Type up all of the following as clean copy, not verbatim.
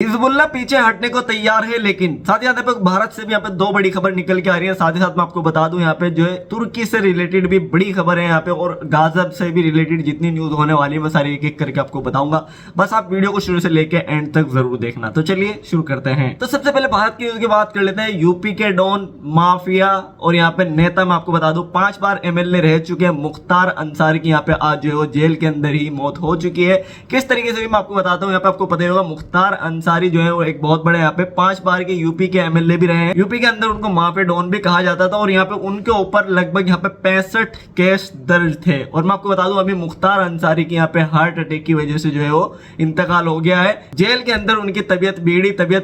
Hezbollah पीछे हटने को तैयार है, लेकिन साथ ही यहाँ पे भारत से भी यहाँ पे दो बड़ी खबर निकल के आ रही है। साथ ही साथ मैं आपको बता दूं यहाँ पे जो है तुर्की से रिलेटेड भी बड़ी खबर है यहाँ पे, और गाजा से भी रिलेटेड जितनी न्यूज होने वाली है मैं सारी एक एक करके आपको बताऊंगा। बस आप वीडियो को शुरू से लेके एंड तक जरूर देखना। तो चलिए शुरू करते हैं। तो सबसे पहले भारत की न्यूज की बात कर लेते हैं। यूपी के डॉन माफिया और यहाँ पे नेता मैं आपको बता दूं 5 बार एमएलए रह चुके हैं मुख्तार अंसारी की यहाँ पे आज जो है वो जेल के अंदर ही मौत हो चुकी है। किस तरीके से भी मैं आपको बताता हूँ। यहाँ पे आपको पता ही होगा मुख्तार अंसारी जो है वो एक बहुत बड़े यहाँ पे 5 बार के यूपी के एमएलए भी रहे हैं। यूपी के अंदर उनको माफिया डॉन भी कहा जाता था, और यहाँ पे उनके ऊपर लगभग यहाँ पे 65 केस दर्ज थे। और मैं आपको बता दूं अभी मुख्तार अंसारी की यहाँ पे हार्ट अटैक की वजह से जो है वो इंतकाल हो गया है। जेल के अंदर उनकी तबियत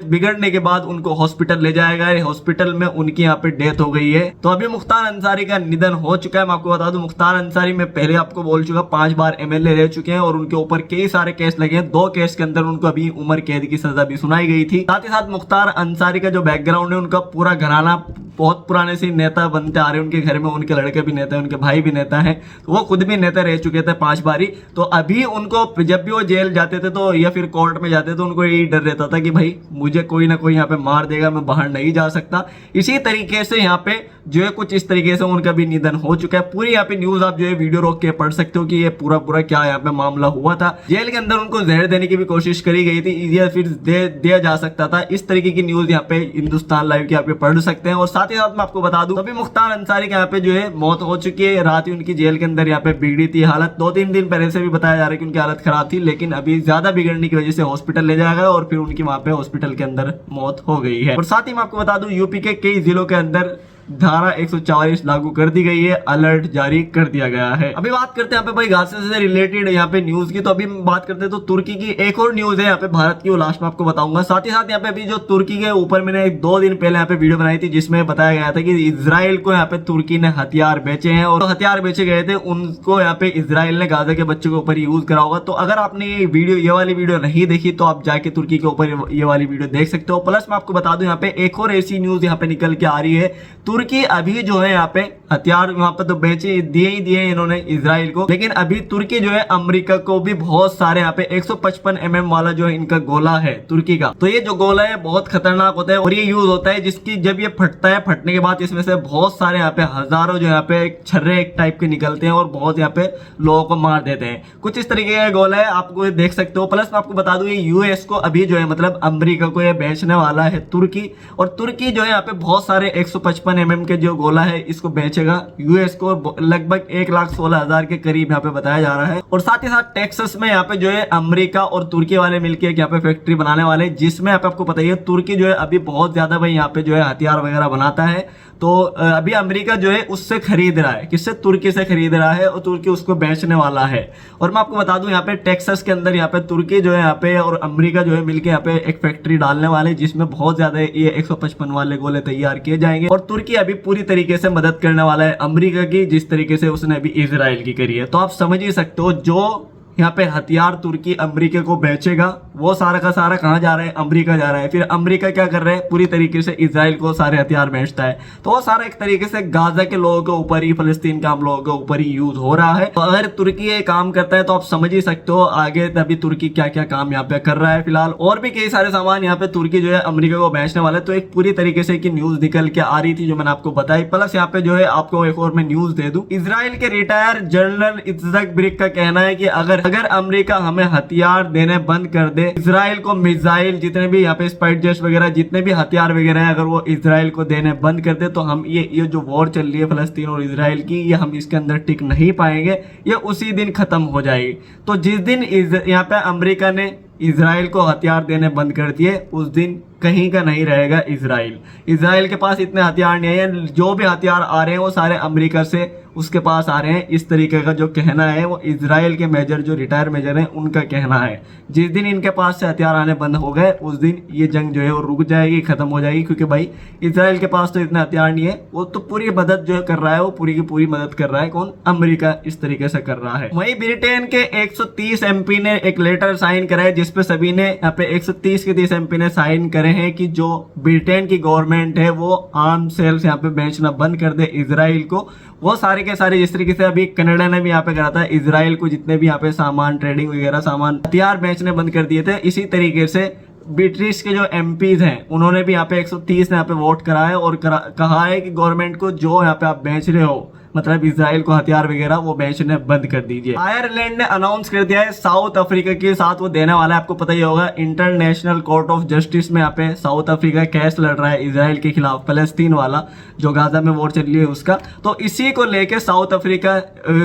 बिगड़ने के बाद उनको हॉस्पिटल ले जाया गया है। हॉस्पिटल में उनकी यहाँ पे डेथ हो गई है। तो अभी मुख्तार अंसारी का निधन हो चुका है। मैं आपको बता दूं मुख्तार अंसारी में पहले आपको बोल चुका 5 बार एमएलए रह चुके हैं, और उनके ऊपर कई सारे केस लगे हैं। 2 केस के अंदर उनको अभी उम्र कैद की सजा भी सुनाई गई थी। साथ ही साथ मुख्तार अंसारी का जो बैकग्राउंड है, उनका पूरा घराना बहुत पुराने से नेता बनते आ रहे हैं। उनके घर में उनके लड़के भी नेता है, उनके भाई भी नेता है, तो वो खुद भी नेता रह चुके थे 5 बारी। तो अभी उनको जब भी वो जेल जाते थे तो या फिर कोर्ट में जाते तो उनको यही डर रहता था कि भाई मुझे कोई ना कोई यहाँ पे मार देगा, मैं बाहर नहीं जा सकता। इसी तरीके से यहाँ पे जो है कुछ इस तरीके से उनका भी निधन हो चुका है। पूरी यहाँ पे न्यूज आप जो है वीडियो रोक के पढ़ सकते हो कि ये पूरा क्या यहाँ पे मामला हुआ था। जेल के अंदर उनको जहर देने की भी कोशिश करी गई थी या फिर दिया जा सकता था। इस तरीके की न्यूज यहाँ पे हिंदुस्तान लाइव की आप पढ़ सकते हैं। और साथ ही साथ मैं आपको बता दूं अभी मुख्तार अंसारी के यहाँ पे जो है मौत हो चुकी है। रात ही उनकी जेल के अंदर यहाँ पे बिगड़ी थी हालत। 2-3 दिन पहले से भी बताया जा रहा है कि उनकी हालत खराब थी, लेकिन अभी ज्यादा बिगड़ने की वजह से हॉस्पिटल ले जाया गया और फिर उनकी वहां पे हॉस्पिटल के अंदर मौत हो गई है। और साथ ही मैं आपको बता दूं यूपी के कई जिलों के अंदर धारा 144 लागू कर दी गई है, अलर्ट जारी कर दिया गया है। अभी बात करते हैं यहाँ पे भाई गाजा से रिलेटेड यहाँ पे न्यूज की। तो अभी बात करते हैं तो तुर्की की एक और न्यूज है यहाँ पे भारत की, वो लास्ट में आपको बताऊंगा। साथ ही साथ यहाँ पे अभी जो तुर्की के ऊपर मैंने 2 दिन पहले यहाँ पे वीडियो बनाई थी जिसमें बताया गया था कि इजराइल को यहाँ पे तुर्की ने हथियार बेचे हैं, और हथियार बेचे गए थे उनको यहाँ पे इजराइल ने गाजा के बच्चों के ऊपर यूज करा होगा। तो अगर आपने ये वाली वीडियो नहीं देखी तो आप जाके तुर्की के ऊपर ये वाली वीडियो देख सकते हो। प्लस मैं आपको बता दूं यहाँ पे एक और ऐसी न्यूज यहाँ पे निकल के आ रही है। तुर्की अभी जो है यहाँ पे हथियार वहां पे तो बेचे दिए इन्होंने इजराइल को, लेकिन अभी तुर्की जो है अमेरिका को भी बहुत सारे यहाँ पे 155 mm वाला जो है इनका गोला है तुर्की का। तो ये जो गोला है बहुत खतरनाक होता है, और ये यूज होता है जिसकी जब ये फटता है, फटने के बाद इसमें से बहुत सारे यहाँ पे हजारों जो यहाँ पे छर्रे एक टाइप के निकलते हैं और बहुत यहाँ पे लोगों को मार देते हैं। कुछ इस तरीके का गोला है, आपको देख सकते हो। प्लस मैं आपको बता दूं ये यूएस को अभी जो है मतलब अमेरिका को ये बेचने वाला है तुर्की, और तुर्की जो है यहाँ पे बहुत सारे 155 mm के जो गोला है इसको बेचेगा यूएस को लगभग 1,16,000 के करीब यहाँ पे बताया जा रहा है। और साथ ही साथ टेक्सास में यहाँ पे जो है अमेरिका और तुर्की वाले मिलकर यहाँ पे फैक्ट्री बनाने वाले, जिसमें यहाँ पे आपको पता ही है तुर्की जो है अभी बहुत ज्यादा भाई यहाँ पे जो है हथियार वगैरह बनाता है। तो अभी अमेरिका जो है उससे खरीद रहा है, किससे? तुर्की से खरीद रहा है, और तुर्की उसको बेचने वाला है। और मैं आपको बता दूं यहाँ पे टेक्सास के अंदर यहाँ पे तुर्की जो है यहाँ पे और अमेरिका जो है मिलके यहाँ पे एक फैक्ट्री डालने वाले, जिसमें बहुत ज्यादा ये 155 वाले गोले तैयार किए जाएंगे। और तुर्की अभी पूरी तरीके से मदद करने वाला है अमेरिका की, जिस तरीके से उसने अभी इजराइल की करी है। तो आप समझ ही सकते हो जो यहाँ पे हथियार तुर्की अमेरिका को बेचेगा वो सारा का सारा कहाँ जा रहा है? अमेरिका जा रहा है। फिर अमेरिका क्या कर रहा है? पूरी तरीके से इजराइल को सारे हथियार बेचता है। तो वो सारा एक तरीके से गाजा के लोगों के ऊपर ही, फलस्तीन के आम लोगों के ऊपर ही यूज हो रहा है। तो अगर तुर्की ये काम करता है तो आप समझ ही सकते हो आगे अभी तुर्की क्या क्या काम यहाँ पे कर रहा है। फिलहाल और भी कई सारे सामान यहाँ पे तुर्की जो है अमेरिका को बेचने वाला है। तो एक पूरी तरीके से की न्यूज निकल के आ रही थी जो मैंने आपको बताई। प्लस यहाँ पे जो है आपको एक और मैं न्यूज दे दूं, इजराइल के रिटायर जनरल इत्जक ब्रिक का कहना है कि अगर अमेरिका हमें हथियार देने बंद कर दे, इजराइल को मिसाइल जितने भी यहाँ पे स्पाइस जेट वगैरह जितने भी हथियार वगैरह है, अगर वो इजराइल को देने बंद कर दे तो हम ये जो वॉर चल रही है फलस्तीन और इजराइल की, ये हम इसके अंदर टिक नहीं पाएंगे, ये उसी दिन खत्म हो जाएगी। तो जिस दिन यहाँ पे अमेरिका ने इजराइल को हथियार देने बंद कर दिए उस दिन कहीं का नहीं रहेगा इजराइल के पास इतने हथियार नहीं है। जो भी हथियार आ रहे हैं वो सारे अमेरिका से उसके पास आ रहे हैं। इस तरीके का जो कहना है वो इजराइल के मेजर जो रिटायर मेजर हैं उनका कहना है। जिस दिन इनके पास से हथियार आने बंद हो गए उस दिन ये जंग जो है वो रुक जाएगी, खत्म हो जाएगी, क्योंकि भाई इजराइल के पास तो इतने हथियार नहीं है। वो तो पूरी मदद जो कर रहा है वो पूरी की पूरी मदद कर रहा है। कौन? अमेरिका इस तरीके से कर रहा है। वहीं ब्रिटेन के 130 MP ने एक लेटर साइन करा है जिसपे सभी ने यहाँ पे 130 के 30 MP ने साइन करे हैं कि जो ब्रिटेन की गवर्नमेंट है वो आर्म सेल्स यहाँ पे बेचना बंद कर दे इजराइल को। वो सारे के सारे जिस तरीके से अभी कनाडा ने भी यहाँ पे करा था इजराइल को जितने भी यहाँ पे सामान ट्रेडिंग वगैरह सामान हथियार बेचने बंद कर दिए थे, इसी तरीके से ब्रिटिश के जो एमपीज हैं उन्होंने भी यहाँ पे 130 यहाँ पे वोट करा है और कहा है कि गवर्नमेंट को जो यहाँ पे आप बेच रहे हो मतलब इजराइल को हथियार वगैरह वो बेचने बंद कर दीजिए। आयरलैंड ने अनाउंस कर दिया है साउथ अफ्रीका के साथ वो देने वाला है, आपको पता ही होगा इंटरनेशनल कोर्ट ऑफ जस्टिस में यहाँ पे साउथ अफ्रीका केस लड़ रहा है इजराइल के खिलाफ, फलस्तीन वाला जो गाजा में वॉर चल रही है उसका। तो इसी को लेके साउथ अफ्रीका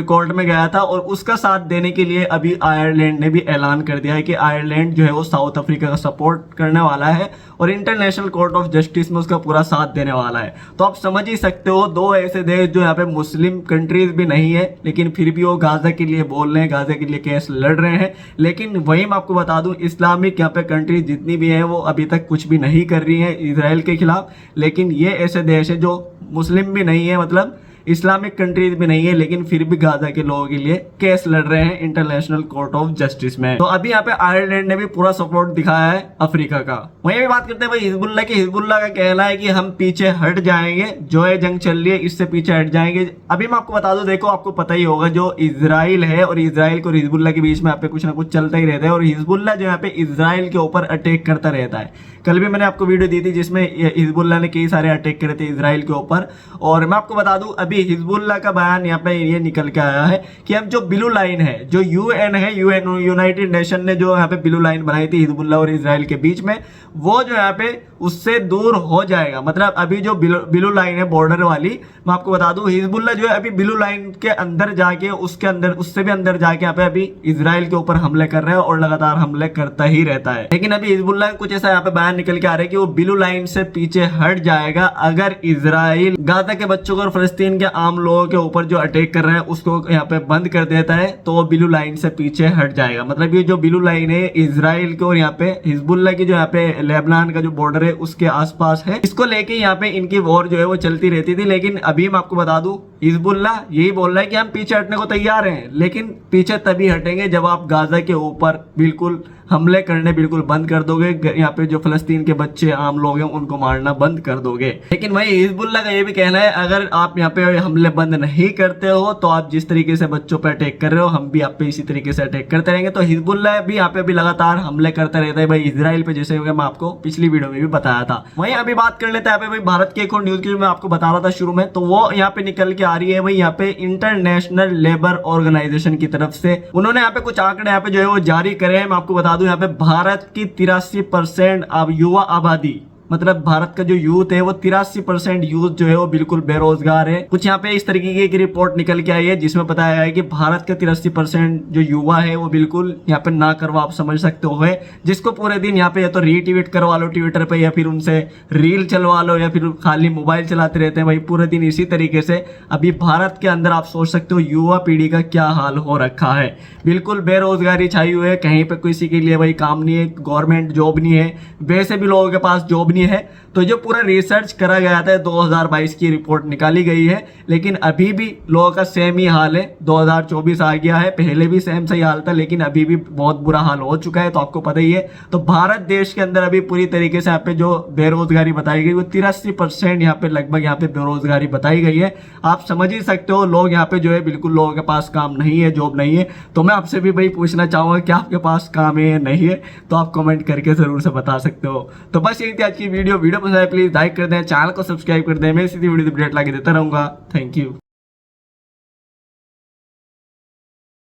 कोर्ट में गया था और उसका साथ देने के लिए अभी आयरलैंड ने भी ऐलान कर दिया है कि आयरलैंड जो है वो साउथ अफ्रीका का सपोर्ट करने वाला है और इंटरनेशनल कोर्ट ऑफ जस्टिस में उसका पूरा साथ देने वाला है। तो आप समझ ही सकते हो दो ऐसे देश जो यहाँ पे मुस्लिम कंट्रीज भी नहीं है लेकिन फिर भी वो गाजा के लिए बोल रहे हैं, गाजा के लिए केस लड़ रहे हैं। लेकिन वही मैं आपको बता दूं इस्लामिक यहाँ पे कंट्रीज जितनी भी हैं वो अभी तक कुछ भी नहीं कर रही हैं इजराइल के खिलाफ, लेकिन ये ऐसे देश है जो मुस्लिम भी नहीं है मतलब इस्लामिक कंट्रीज भी नहीं है लेकिन फिर भी गाजा के लोगों के लिए केस लड़ रहे हैं इंटरनेशनल कोर्ट ऑफ जस्टिस में। तो अभी यहाँ पे आयरलैंड ने भी पूरा सपोर्ट दिखाया है अफ्रीका का। वहीं भी बात करते हैं भाई हिजबुल्लाह की। हिजबुल्लाह का कहना है कि हम पीछे हट जाएंगे, जो ये जंग चल रही है इससे पीछे हट जाएंगे। अभी मैं आपको बता दूं, देखो आपको पता ही होगा जो इजराइल है और इजराइल को हिजबुल्लाह के बीच में यहाँ पे कुछ ना कुछ चलता ही रहता है और हिजबुल्लाह जो यहाँ पे इजराइल के ऊपर अटैक करता रहता है। कल भी मैंने आपको वीडियो दी थी जिसमें हिजबुल्लाह ने कई सारे अटैक करे थे इजराइल के ऊपर। और मैं आपको बता दूं अभी हिजबुल्लाह का बयान यहाँ पे ये निकल के आया है कि अब जो ब्लू लाइन है, जो यूएन है, यूनाइटेड नेशन ने जो यहाँ पे ब्लू लाइन बनाई थी हिजबुल्लाह और इजराइल के बीच में, वो जो यहाँ पे उससे दूर हो जाएगा। मतलब अभी जो ब्लू लाइन है बॉर्डर वाली, मैं आपको बता दूं हिजबुल्लाह जो है अभी ब्लू लाइन के अंदर जाके उसके अंदर उससे भी अंदर जाके यहाँ पे अभी इजराइल के ऊपर हमले कर रहे हैं और लगातार हमले करता ही रहता है। लेकिन अभी हिजबुल्लाह कुछ ऐसा यहाँ पे बयान निकल के आ रहा है कि वो ब्लू लाइन से पीछे हट जाएगा अगर इजराइल गाजा के बच्चों को और फलस्तीन के आम लोगों के ऊपर जो अटैक कर रहे हैं उसको यहाँ पे बंद कर देता है तो वो ब्लू लाइन से पीछे हट जाएगा। मतलब ये जो ब्लू लाइन है इजराइल के और यहाँ पे हिजबुल्लाह की जो यहाँ पे लेबनान का जो बॉर्डर है उसके आसपास है, इसको लेके यहाँ पे इनकी वॉर जो है वो चलती रहती थी। लेकिन अभी मैं आपको बता दूं हिजबुल्लाह यही बोल रहा है कि हम पीछे हटने को तैयार हैं, लेकिन पीछे तभी हटेंगे जब आप गाजा के ऊपर बिल्कुल हमले करने बिल्कुल बंद कर दोगे, यहाँ पे जो फलस्तीन के बच्चे आम लोग हैं उनको मारना बंद कर दोगे। लेकिन वही हिजबुल्लाह का ये भी कहना है अगर आप यहाँ पे हमले बंद नहीं करते हो तो आप जिस तरीके से बच्चों पे अटैक कर रहे हो हम भी आप पे इसी तरीके से अटैक करते रहेंगे। तो हिजबुल्लाह भी यहाँ पे भी लगातार हमले करता रहता है भाई इजराइल पे, जैसे मैं आपको पिछली वीडियो में भी बताया था। वहीं अभी बात कर लेते हैं भाई भारत की एक और न्यूज की मैं आपको बता रहा था शुरू में, तो वो यहाँ पे निकल के आ रही है भाई यहाँ पे इंटरनेशनल लेबर ऑर्गेनाइजेशन की तरफ से उन्होंने यहाँ पे कुछ आंकड़े यहाँ पे जो है वो जारी करे हैं। मैं आपको बता दूं यहाँ पे भारत की 83% अब युवा आबादी, मतलब भारत का जो यूथ है वो 83% यूथ जो है वो बिल्कुल बेरोजगार है। कुछ यहाँ पे इस तरीके की एक रिपोर्ट निकल के आई है जिसमें बताया गया है कि भारत का 83% जो युवा है वो बिल्कुल यहाँ पे ना करवा आप समझ सकते हो है, जिसको पूरे दिन यहाँ पे या तो रीट्वीट करवा लो ट्विटर पे या फिर उनसे रील चलवा लो या फिर खाली मोबाइल चलाते रहते हैं भाई पूरे दिन इसी तरीके से। अभी भारत के अंदर आप सोच सकते हो युवा पीढ़ी का क्या हाल हो रखा है, बिल्कुल बेरोजगारी छाई हुई है, कहीं पे किसी के लिए भाई काम नहीं है, गवर्नमेंट जॉब नहीं है, वैसे भी लोगों के पास जॉब है। तो जो पूरा रिसर्च करा गया था 2022 की रिपोर्ट निकाली गई है, लेकिन अभी भी लोगों का सेम ही हाल है। 2024 आ गया है, पहले भी सेम सही हाल था लेकिन अभी भी बहुत बुरा हाल हो चुका है, तो आपको पता ही है। तो भारत देश के अंदर अभी पूरी तरीके से यहाँ पे जो बेरोजगारी बताई गई वो 83% यहाँ पे लगभग यहाँ पे बेरोजगारी बताई गई है। आप समझ ही सकते हो लोग यहाँ पे जो है बिल्कुल लोगों के पास काम नहीं है, जॉब नहीं है। तो मैं आपसे भी भाई पूछना चाहूंगा क्या आपके पास काम है या नहीं है, तो आप कमेंट करके जरूर से बता सकते हो। तो बस यही थी आज की वीडियो पसंद आए प्लीज लाइक कर दें, चैनल को सब्सक्राइब कर दें, मैं सीधी वीडियो अपडेट लाके देता रहूंगा। Thank you.